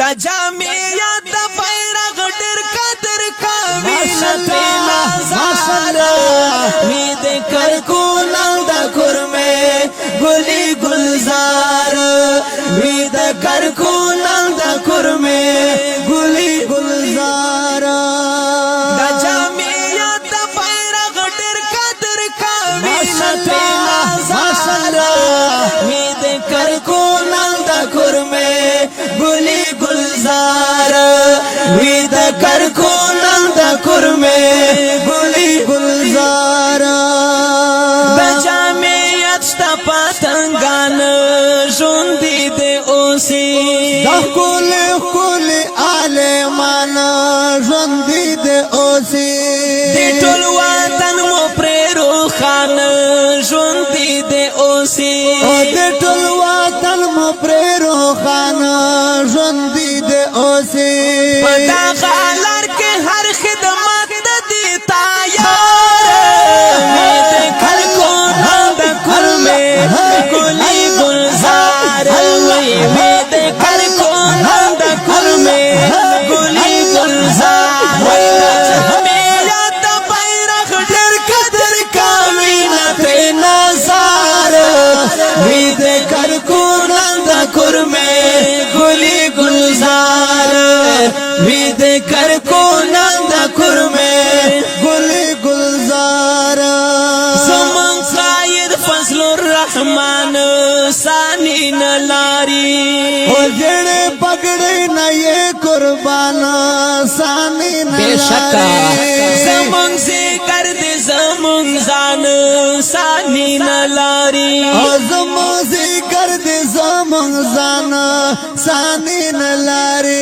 دا جامعیت دا بیرغ ډیر قدر کوي نتینا زارا وی د کرکونل دا کرمه ګلی گلزار وی د کرکونل دا کرمه ګلی گلزار دا جامعیت دا بیرغ ډیر قدر کوي نتینا زارا وی د کرکونل دا کرمه ګلی گلزار وی د کرکونل دا کرمه ګلی گلزار د جامعیت شتا پتنګان ژوندې د اوسې د کل عالمان ژوندې د اوسې د ټول وطن مو پرې روخان ژوندې د اوسې او د ټول وطن مو پرې روخان ژوندې د اوسې په دغه لار کې هر خدمت د دې تیار وي د کرکونل د کرمه ګلي گلزار وي د کرکونل د کرمه ګلي گلزار جامعیت د بیرغ ډېر قدر کوي نته نظر وي د کرکونل د کرمه ګلي گلزار وی د کرکونل د کرمه ګلي گلزار زمون قائد فضل الرحمن ثانی نلاری او جڑے پگڑی نہ یہ قربان ثانی بشکا نلاری زمون ذکر دے زمون زان ثانی نلاری او زمو ذکر دے زمون زان ثانی نلاری